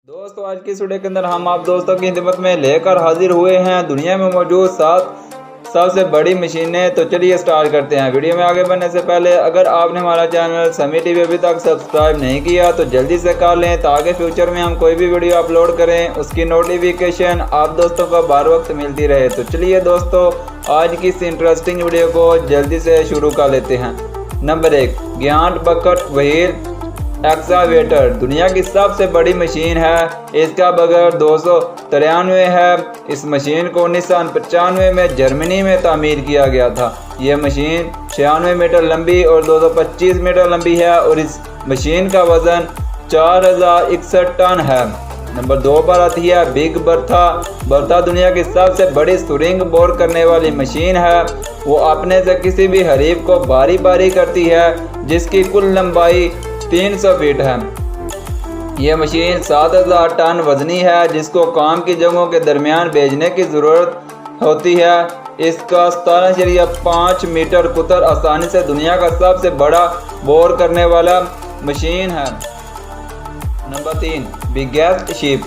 दोस्तों आज की इस वीडियो के अंदर हम आप दोस्तों की खिदमत में लेकर हाजिर हुए हैं दुनिया में मौजूद 7 सबसे बड़ी मशीनें। तो चलिए स्टार्ट करते हैं। वीडियो में आगे बढ़ने से पहले अगर आपने हमारा चैनल समी टीवी अभी तक सब्सक्राइब नहीं किया तो जल्दी से कर लें ताकि फ्यूचर में हम कोई भी वीडियो अपलोड करें उसकी नोटिफिकेशन आप दोस्तों को बार वक्त मिलती रहे। तो चलिए दोस्तों आज की इस इंटरेस्टिंग वीडियो को जल्दी से शुरू कर लेते हैं। नंबर 1, गियांट बकेट व्हील एक्सकावेटर दुनिया की सबसे बड़ी मशीन है। इसका बगैर 293 है। इस मशीन को 1995 में जर्मनी में तामीर किया गया था। यह मशीन 96 मीटर लंबी और 225 मीटर लंबी है और इस मशीन का वजन 4061 टन है। नंबर 2 पर आती है बिग बर्था। बर्था दुनिया की सबसे बड़ी स्विंग बोर करने वाली मशीन है। वो अपने से किसी भी हरीफ को बारी बारी करती है जिसकी कुल लंबाई 300 फीट है। यह मशीन 7000 टन वजनी है जिसको काम की जगहों के दरमियान भेजने की ज़रूरत होती है। इसका 17.5 मीटर कुतर आसानी से दुनिया का सबसे बड़ा बोर करने वाला मशीन है। Number 3, biggest ship.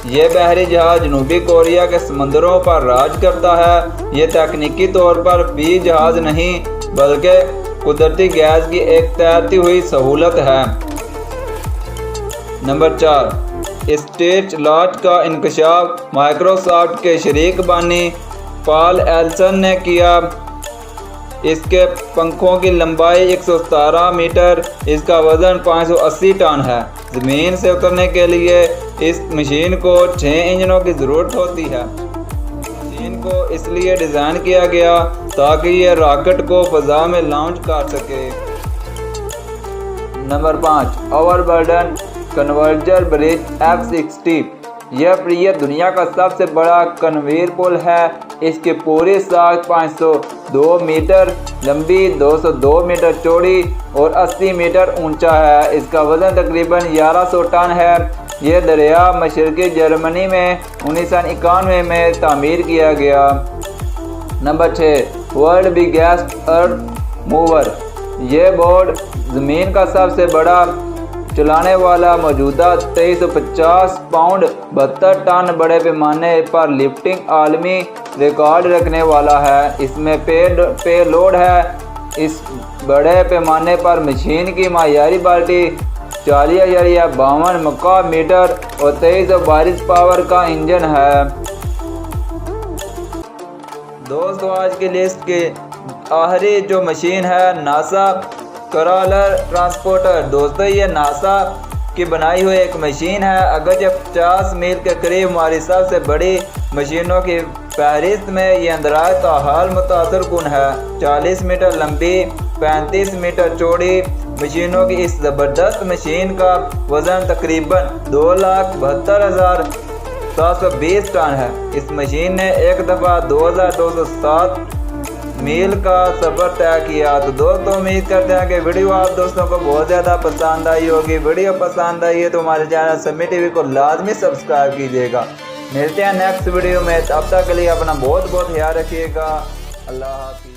यह बहरी जहाज जनूबी कोरिया के समंदरों पर राज करता है। यह तकनीकी तौर पर बी जहाज नहीं बल्कि कुदरती गैस की एक तैरती हुई सहूलत है। नंबर 4, स्टेट लॉट का इंकशाफ माइक्रोसॉफ्ट के शरीक बानी पॉल एल्सन ने किया। इसके पंखों की लंबाई 117 मीटर, इसका वजन 580 टन है। ज़मीन से उतरने के लिए इस मशीन को 6 इंजनों की ज़रूरत होती है। मशीन को इसलिए डिज़ाइन किया गया ताकि ये रॉकेट को फ़ज़ा में लॉन्च कर सके। Number 5, overburden conveyor bridge F60। यह प्रिय दुनिया का सबसे बड़ा कन्वेयर पुल है। इसकी पूरी साख 502 मीटर लंबी, 202 मीटर चौड़ी और 80 मीटर ऊंचा है। इसका वजन तकरीबन 1100 टन है। यह दरिया मशरकी जर्मनी में 1991 में तामीर किया गया। नंबर 6, वर्ल्ड बिगेस्ट अर्थ मूवर। यह बोर्ड ज़मीन का सबसे बड़ा चलाने वाला मौजूदा 2350 पाउंड 72 टन बड़े पैमाने पर लिफ्टिंग आलमी रिकॉर्ड रखने वाला है। इसमें पे लोड है। इस बड़े पैमाने पर मशीन की मायारी बाल्टी 40,52 मका मीटर और 2322 पावर का इंजन है। दोस्तों आज की लिस्ट की आखिरी जो मशीन है नासा क्रॉलर ट्रांसपोर्टर। दोस्तों ये नासा की बनाई हुई एक मशीन है। अगर जब 50 मील के करीब हमारी सबसे बड़ी मशीनों की फहरिस्त में ये अंदराज ताहाल मुतासर कुन है। 40 मीटर लंबी 35 मीटर चौड़ी मशीनों की इस ज़बरदस्त मशीन का वज़न तकरीबन 2,72,720 टन है। इस मशीन ने एक दफ़ा 2207 मील का सफ़र तय किया। तो दोस्तों उम्मीद करते हैं कि वीडियो आप दोस्तों को बहुत ज़्यादा पसंद आई होगी। वीडियो पसंद आई है तो हमारे चैनल समी टीवी को लाजमी सब्सक्राइब कीजिएगा। मिलते हैं नेक्स्ट वीडियो में, तब तक के लिए अपना बहुत बहुत ख्याल रखिएगा। अल्लाह हाफ़िज़।